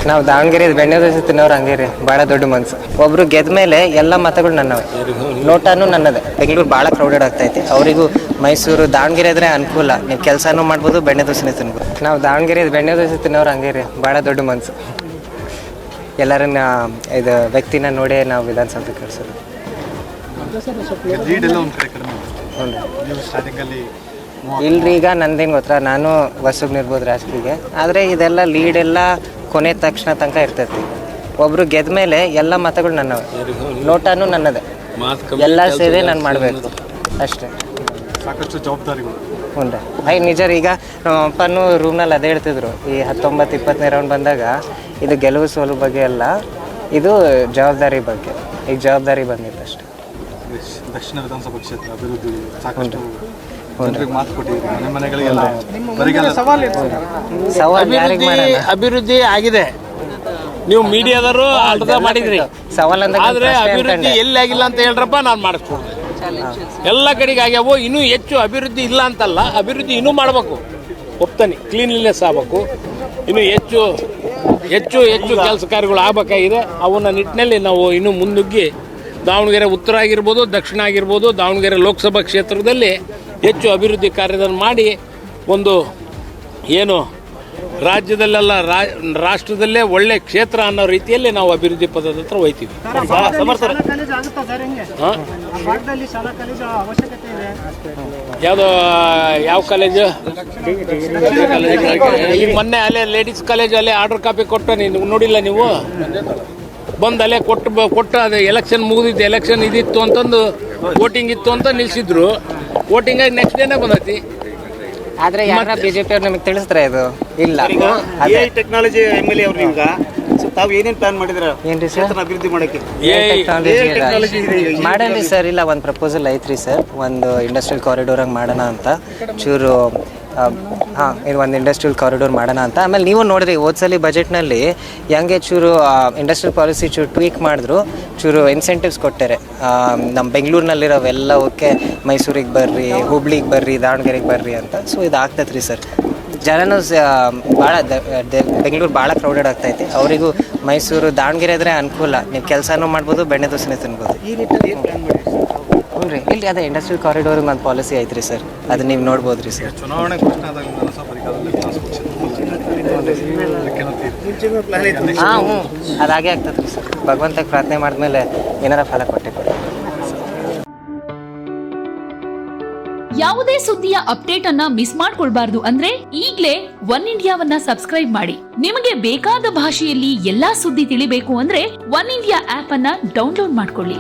ನಾವು ದಾವಣಗೆರೆ ಬೆಣ್ಣೆ ದೋಸೆ ತಿನ್ನೋರು ಹಂಗೆ ರೀ, ಭಾಳ ದೊಡ್ಡ ಮನಸ್ಸು. ಒಬ್ರು ಗೆದ್ದ ಮೇಲೆ ಎಲ್ಲ ಮತಗಳು ನನ್ನವೇ, ನೋಟಾನು ನನ್ನದೇ. ಬೆಂಗಳೂರು ಭಾಳ ಕ್ರೌಡೆಡ್ ಆಗ್ತೈತಿ, ಅವರಿಗೂ ಮೈಸೂರು ದಾವಣಗೆರೆ ಆದರೆ ಅನುಕೂಲ, ನೀವು ಕೆಲಸನೂ ಮಾಡ್ಬೋದು, ಬೆಣ್ಣೆ ದೋಸೆನೇ ತಿನ್ಬೋದು. ನಾವು ದಾವಣಗೆರೆ ಬೆಣ್ಣೆ ದೋಸೆ ತಿನ್ನೋರು ಹಂಗೆ ರೀ, ಭಾಳ ದೊಡ್ಡ ಮನಸ್ಸು. ಎಲ್ಲರನ್ನ ಇದು ವ್ಯಕ್ತಿನ ನೋಡಿ ನಾವು ವಿಧಾನಸೌಧ ಕಳಿಸೋದು. ಇಲ್ರಿ, ಈಗ ನಂದೇನು ಗೊತ್ತಾ, ನಾನು ಹೊಸಬ್ನಿರ್ಬೋದು ರಾಜಕೀಯಕ್ಕೆ, ಆದರೆ ಇದೆಲ್ಲ ಲೀಡೆಲ್ಲ ಕೊನೆ ತನಕ ಇರ್ತೈತಿ. ಒಬ್ರು ಗೆದ್ದ ಮೇಲೆ ಎಲ್ಲ ಮತಗಳು ನನ್ನವೇ, ನೋಟಾನು ನನ್ನದೇ, ಎಲ್ಲ ಸೇರಿ ನಾನು ಮಾಡಬೇಕು ಅಷ್ಟೇ. ಸಾಕಷ್ಟು ಜವಾಬ್ದಾರಿಗಳು. ಹ್ಞೂ ರೀ, ನಿಜ ರೀ. ಈಗ ನಮ್ಮ ಅಪ್ಪನೂ ರೂಮ್ನಲ್ಲಿ ಅದೇ ಹೇಳ್ತಿದ್ರು, ಈ 19-20ನೇ ರೌಂಡ್ ಬಂದಾಗ ಇದು ಗೆಲುವು ಸೋಲು ಬಗ್ಗೆ ಅಲ್ಲ, ಇದು ಜವಾಬ್ದಾರಿ ಬಗ್ಗೆ. ಈಗ ಜವಾಬ್ದಾರಿ ಬಂದಿತ್ತು ಅಷ್ಟೇ. ದಕ್ಷಿಣ ವಿಧಾನಸಭಾ ಕ್ಷೇತ್ರ ಅಭಿವೃದ್ಧಿ ಸಾಕಷ್ಟು ಜನರಿಗೆ ಮಾತು ಕೊಟ್ಟಿದ್ದೀರಿ, ಮನೆ ಮನೆಗಳಿಗೆಲ್ಲ ಅಭಿವೃದ್ಧಿ ಆಗಿದೆ. ನೀವು ಮೀಡಿಯಾದವರು ಅರ್ಧ ಮಾಡಿದ್ರಿ, ಆದ್ರೆ ಅಭಿವೃದ್ಧಿ ಎಲ್ಲಿ ಆಗಿಲ್ಲ ಅಂತ ಹೇಳ್ರಪ್ಪ, ನಾನು ಮಾಡಿಸ್ಕೊಡ್ತೀನಿ. ಎಲ್ಲ ಕಡೆಗೆ ಆಗ್ಯಾವು, ಇನ್ನೂ ಹೆಚ್ಚು ಅಭಿವೃದ್ಧಿ ಇಲ್ಲ ಅಂತಲ್ಲ, ಅಭಿವೃದ್ಧಿ ಇನ್ನೂ ಮಾಡಬೇಕು. ಒಪ್ತಾನೆ, ಕ್ಲೀನ್ಲಿನೆಸ್ ಆಗಬೇಕು, ಇನ್ನೂ ಹೆಚ್ಚು ಹೆಚ್ಚು ಹೆಚ್ಚು ಕೆಲಸ ಕಾರ್ಯಗಳು ಆಗಬೇಕಾಗಿದೆ. ಅವನ್ನ ನಿಟ್ಟಿನಲ್ಲಿ ನಾವು ಇನ್ನೂ ಮುನ್ನುಗ್ಗಿ ದಾವಣಗೆರೆ ಉತ್ತರ ಆಗಿರ್ಬೋದು, ದಕ್ಷಿಣ ಆಗಿರ್ಬೋದು, ದಾವಣಗೆರೆ ಲೋಕಸಭಾ ಕ್ಷೇತ್ರದಲ್ಲಿ ಹೆಚ್ಚು ಅಭಿವೃದ್ಧಿ ಕಾರ್ಯವನ್ನು ಮಾಡಿ ಒಂದು ಏನು ರಾಜ್ಯದಲ್ಲೆಲ್ಲ ರಾಷ್ಟ್ರದಲ್ಲೇ ಒಳ್ಳೆ ಕ್ಷೇತ್ರ ಅನ್ನೋ ರೀತಿಯಲ್ಲಿ ನಾವು ಅಭಿವೃದ್ಧಿ ಪದದ ಹತ್ರ ಹೋಗ್ತೀವಿ. ಯಾವುದೋ ಯಾವ ಕಾಲೇಜು? ಈಗ ಮೊನ್ನೆ ಅಲ್ಲೇ ಲೇಡೀಸ್ ಕಾಲೇಜು ಅಲ್ಲೇ ಆರ್ಡರ್ ಕಾಪಿ ಕೊಟ್ಟು ನೀವು ನೋಡಿಲ್ಲ, ನೀವು ಬಂದು ಅಲ್ಲೇ ಕೊಟ್ಟು ಅದು ಎಲೆಕ್ಷನ್ ಮುಗಿದಿತ್ತು, ಎಲೆಕ್ಷನ್ ಇದಿತ್ತು ಅಂತಂದು ವೋಟಿಂಗ್ ಇತ್ತು ಅಂತ ನಿಲ್ಸಿದ್ರು. ವೋಟಿಂಗ್ ಆಗಿ ನೆಕ್ಸ್ಟ್ ಡೇನೇ ಬಂದೈತಿ. ಆದ್ರೆ ಯಾರ ಬಿಜೆಪಿ ಅವ್ರು ನಿಮಗೆ ತಿಳಿಸ್ತಾರೆ ಇದು ಇಲ್ಲ. ಟೆಕ್ನಾಲಜಿ MLA ಅವ್ರು ಈಗ ತಾವು ಏನೇನು ಪ್ಲಾನ್ ಮಾಡಿದ್ರ ಏನ್ರಿ ಸರ್ ಅಭಿವೃದ್ಧಿ ಮಾಡಕ್ಕೆ? ಮಾಡೇನ್ರಿ ಸರ್. ಇಲ್ಲ, ಒಂದು ಪ್ರಪೋಸಲ್ ಐತ್ರಿ ಸರ್, ಒಂದು ಇಂಡಸ್ಟ್ರಿಯಲ್ ಕಾರಿಡೋರ್ ಹಂಗೆ ಮಾಡೋಣ ಅಂತ ಚೂರು. ಇದು ಒಂದು ಇಂಡಸ್ಟ್ರಿಯಲ್ ಕಾರಿಡೋರ್ ಮಾಡೋಣ ಅಂತ. ಆಮೇಲೆ ನೀವು ನೋಡಿರಿ, ಹೋದ್ಸಲಿ ಬಜೆಟ್ನಲ್ಲಿ ಹೆಂಗೆ ಚೂರು ಇಂಡಸ್ಟ್ರಿಯಲ್ ಪಾಲಿಸಿ ಚೂರು ಟ್ವೀಕ್ ಮಾಡಿದ್ರು, ಚೂರು ಇನ್ಸೆಂಟಿವ್ಸ್ ಕೊಟ್ಟಾರೆ. ನಮ್ಮ ಬೆಂಗಳೂರಿನಲ್ಲಿರೋವೆಲ್ಲ ಓಕೆ, ಮೈಸೂರಿಗೆ ಬರ್ರಿ, ಹುಬ್ಳಿಗೆ ಬರ್ರಿ, ದಾವಣಗೆರೆಗೆ ಬರ್ರಿ ಅಂತ. ಸೊ ಇದು ಆಗ್ತೈತೆ ರೀ ಸರ್. ಜನನೂ ಭಾಳ ಬೆಂಗಳೂರು ಭಾಳ ಕ್ರೌಡೆಡ್ ಆಗ್ತೈತಿ, ಅವರಿಗೂ ಮೈಸೂರು ದಾವಣಗೆರೆ ಆದರೆ ಅನುಕೂಲ, ನೀವು ಕೆಲಸನೂ ಮಾಡ್ಬೋದು, ಬೆಣ್ಣೆ ದೋಸೆನೇ ತಿನ್ಬೋದು. ಹ್ಞೂ ರೀ, ಇಲ್ಲಿ ಅದೇ ಇಂಡಸ್ಟ್ರಿಯಲ್ ಕಾರಿಡೋರ್ ಒಂದು ಪಾಲಿಸಿ ಐತ್ರಿ ಸರ್, ಅದು ನೀವು ನೋಡ್ಬೋದು ರೀ ಸರ್. ಚುನಾವಣೆ ಘೋಷಣೆ ಆದಾಗ ಹ್ಞೂ ಅದಾಗೆ ಆಗ್ತದೆ ರೀ ಸರ್. ಭಗವಂತಗೆ ಪ್ರಾರ್ಥನೆ ಮಾಡಿದ್ಮೇಲೆ ಏನಾರ ಫಲ ಕೊಟ್ಟೆ ಕೊಡಿ. ಯಾವುದೇ ಸುದ್ದಿಯ ಅಪ್ಡೇಟ್ ಅನ್ನ ಮಿಸ್ ಮಾಡ್ಕೊಳ್ಬಾರ್ದು ಅಂದ್ರೆ ಈಗ್ಲೇ ಒನ್ ಇಂಡಿಯಾವನ್ನ ಸಬ್ಸ್ಕ್ರೈಬ್ ಮಾಡಿ. ನಿಮಗೆ ಬೇಕಾದ ಭಾಷೆಯಲ್ಲಿ ಎಲ್ಲಾ ಸುದ್ದಿ ತಿಳಿಬೇಕು ಅಂದ್ರೆ ಒನ್ ಇಂಡಿಯಾ ಆಪ್ ಅನ್ನ ಡೌನ್ಲೋಡ್ ಮಾಡ್ಕೊಳ್ಳಿ.